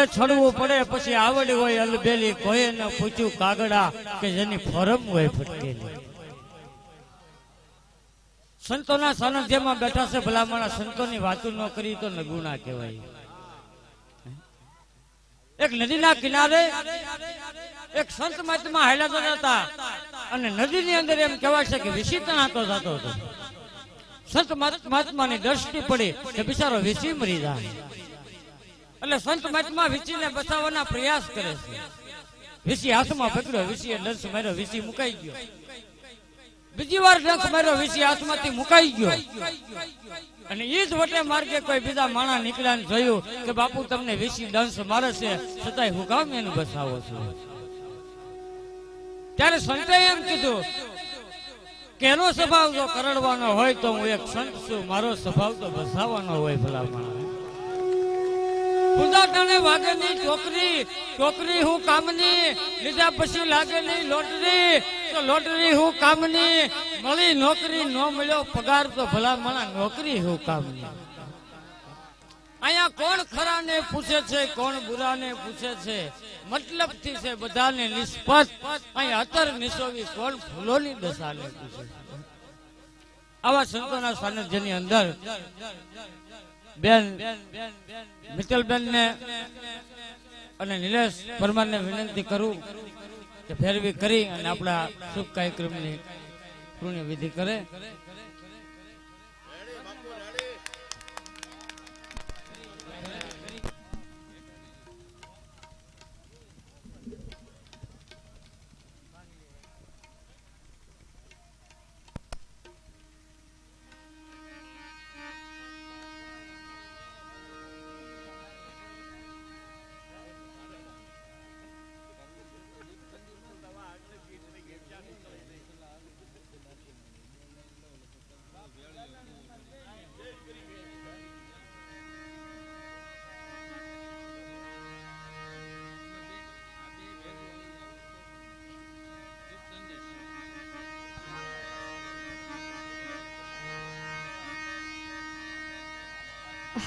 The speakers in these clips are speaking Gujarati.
પડે છડવું પડે પછી આવડી હોય અલબેલી કોઈ ન પૂછ્યું કાગડા કે જેની ફરમ હોય ફટકેલી. સંતોના સાનિધ્યમાં બેઠા છે ભલામણા સંતોની વાતો ન કરી તો નગુણા કહેવાય. એક નદીના કિનારે એક સંત મહાત્મા હાલ્યા હતા અને નદીની અંદર એમ કહેવાય છે કે વિષી તણાતો જતો હતો. સંત મહાત્માની દ્રષ્ટિ પડી કે બિચારો વિષી મરી જાય એટલે સંત મહાત્મા વિષીને બચાવવાના પ્રયાસ કરે છે. વિષી હાથમાં પકડ્યો, વિષીએ ડંસ માર્યો, વિષી મુકાઈ ગયો. બીજી વાર ડંસ માર્યો, વિષી હાથમાંથી મુકાઈ ગયો અને એ જ વટે માર્ગે કોઈ બીજા માણા નીકળ્યા ને જોયું કે બાપુ તમને વિષી ડંસ મારે છે છતાંય હું કામ એને બસાવો છું. ત્યારે સંતે એમ કીધું કે એનો સ્વભાવ જો કરડવાનો હોય તો હું એક સંત છું, મારો સ્વભાવ તો બસાવવાનો હોય. ભલામણા પૂજાટાણે વાગેની ટોકરી હું કામની, લીધા પછી લાગેલી લોટરી તો લોટરી હું કામની, મળી નોકરી ન મળ્યો પગાર તો ભલામણા નોકરી હું કામની. અહીંયા કોણ ખરાને પૂછે છે, કોણ બુરાને પૂછે છે, મતલબથી છે બધાને નિષ્પક્ષ. અહીંયા અતર નિસોવી કોણ ફૂલોની દશાને પૂછે છે. આવા સંતોના સાનિધ્યની અંદર બેન મિત્તલબેન ને અને નિલેશ પરમાર ને વિનંતી કરું કે ફેરવી કરી અને આપણા શુભ કાર્યક્રમની પૂર્ણ વિધિ કરે.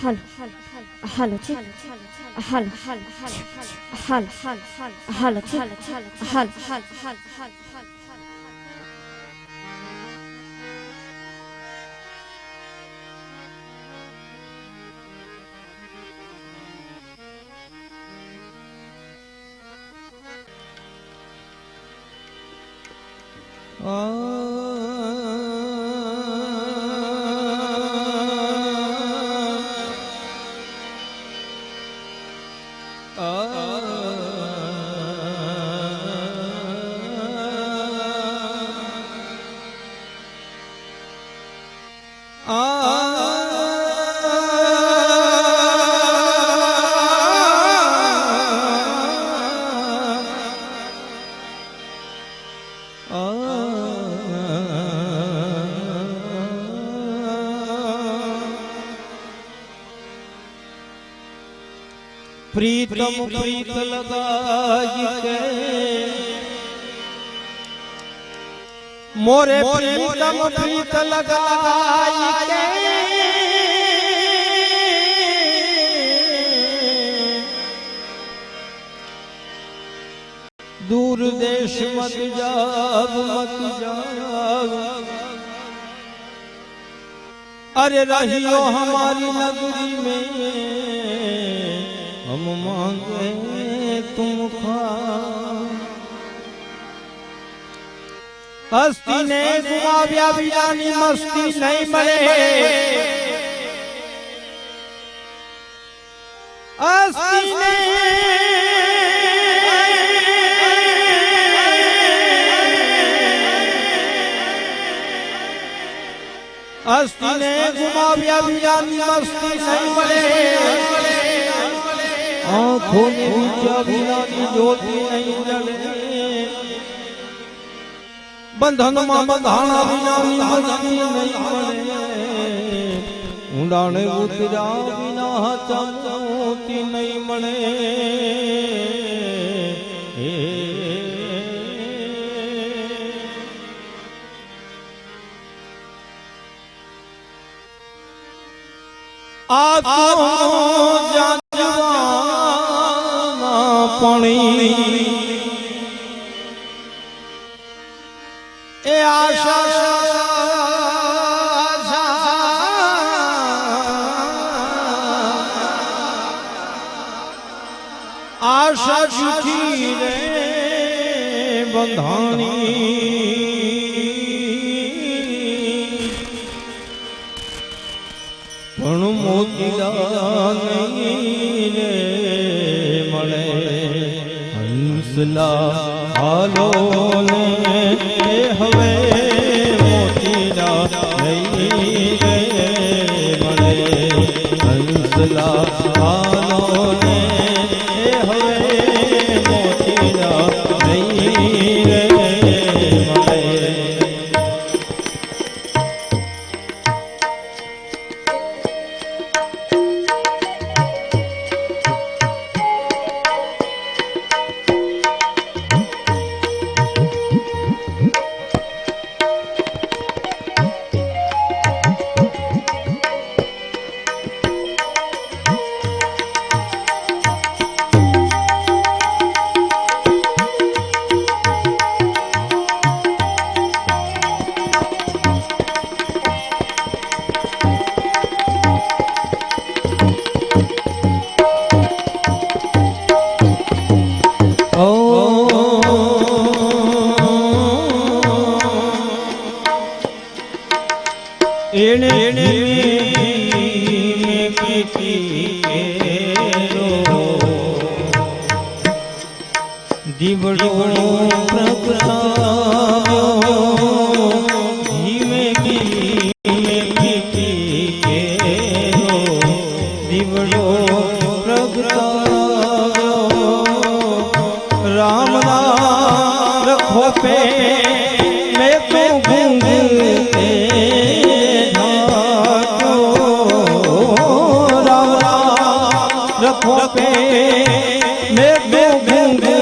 Hal प्रीतम प्रीत लगाई के मोरे प्रीतम प्रीत लगाई के दूर देश मत जाओ अरे रहियो हमारी नगरी में हम मांगे तुम हस्ती ने गुमाव्या बियानी मस्ती नहीं मरे हस्ती ने हस्ती ने गुमाव्या बियानी मस्ती नहीं मरे आँखों ने ऊंचा बिना की ज्योति नहीं जले बंधन में बंधाना बिना की मस्ती नहीं बने ऊंडाने उतरा बिना चमोती नहीं मने आप પણી એ આશા જૂઠી રે બંધાણી પણ મોતીડા નહીં રે મળે હંસલા હાલો ને હવે મોતીડા નહીં રે મળે હંસલા હાલો ને હવે મોતીડા નહીં રે મળે દીવડો પ્રગટાવ્યો ધીમે ધીમે દીવડો પ્રગટાવ્યો રામના રખો પે મેં તો ઘૂંઘતે રખો પે મેં તો ઘૂંઘતે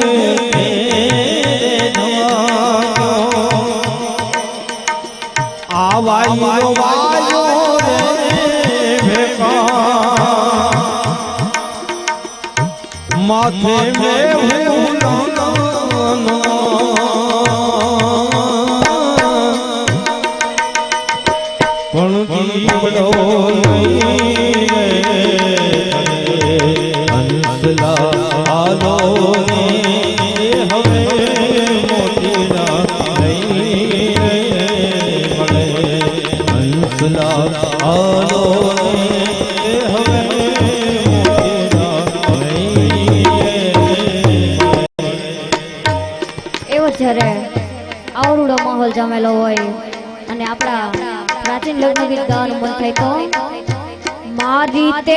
આવાયો વાયો રે ભેકા માથે મેં પણ દીવડો હંસલા હાલો ને હવે મોતીડા નહીં મળે હંસલા હાલો ને હવે મોતીડા નહીં એવો જ્યારે આવડું માહોલ જમેલો હોય અને આપણા પ્રાચીન લગ્ન ગીત ગાવાનું મન થાય તો મારી તે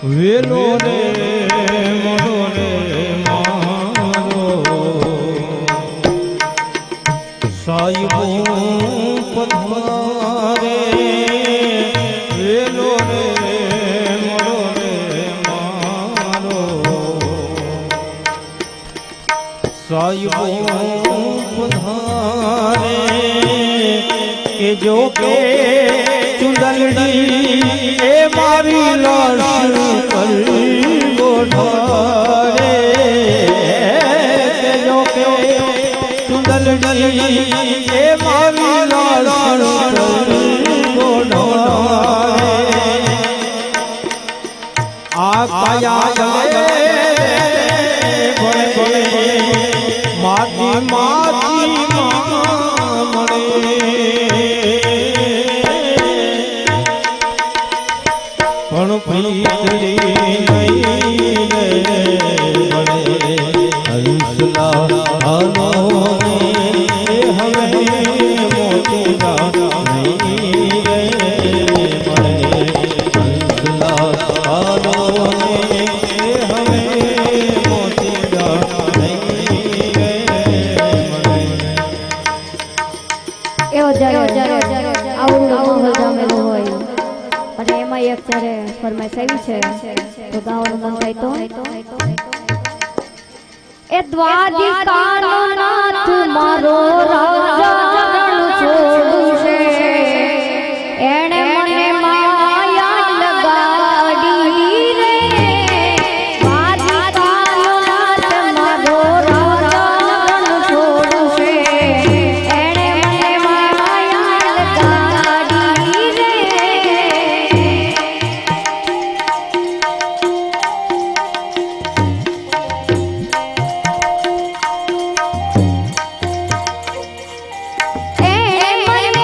વેલો રે મોડો રે મારો સાહેબો પધારે વેલો રે મોડો રે મારો સાહેબો પધારે કે જો કે ચુંદલડી એ મારી લાશ કરી ગોઠારે કે જો કે ચુંદલડી એ મારી લાશ કરી ગોઠારે આ કાયા માતી માતી મળે પણ પ્રીતડી નહીં મળે હંસલા હાલો હવે મોતીના નહીં મળે હંસલા હાલો હવે મોતીના એવો જ્યારે આવડું માહોલ જામેલો હોય અને એમાં એક જ્યારે ફરમાઈશ આવી છે તો ગાવાનું મન થાય તો એ દ્વારિકાનો નાથ મારો રાજા છોડું છે એણે મને માયા લગાડી રે દ્વારિકાનો નાથ મારો રાજા છોડું છે એણે મને માયા લગાડી રે એ મને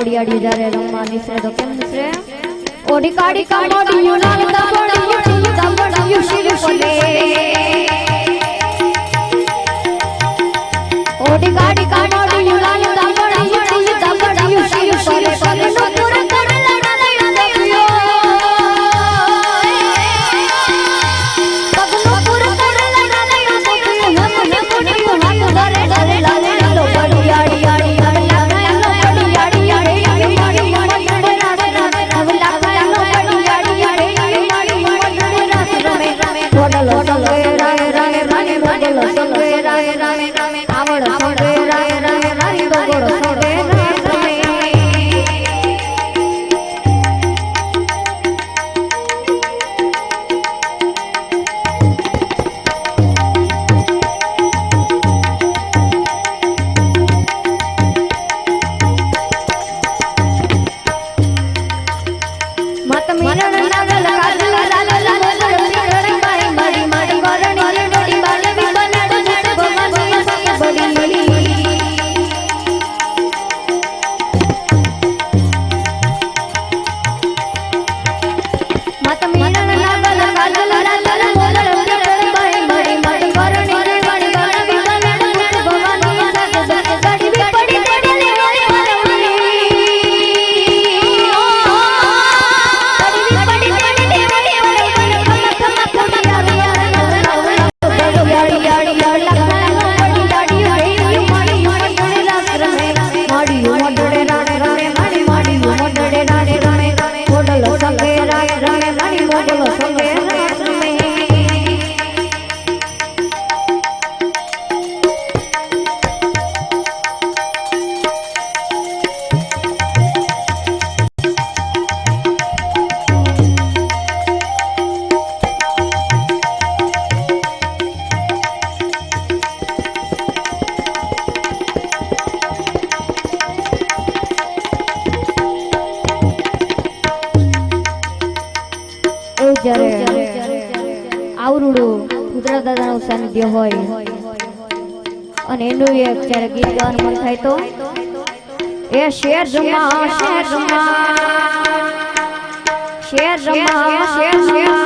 કોડિયાડી જ્યારે રમવા નિસરે તો કેમ નિસરે ઓડી કાડી કામોડિયું લાલ દાબોડિયું શિર પલે ઓડી કાડી કામોડિયું લાલ દાબોડિયું શિર પલે પગનો પૂર કરેલા રાધા દેવ્યો પગનો પૂર કરેલા રાધા દેવ્યો મને કોડિયું હાથ ધરે ધરે લાલે લો પડિયાડી આડી આવરુડું કુદરત દાદાનું સાનિધ્ય હોય અને એનું એક જ્યારે ગીત ગાવાનું મન થાય તો એ શેર રમા શેર રમા શેર રમા શેર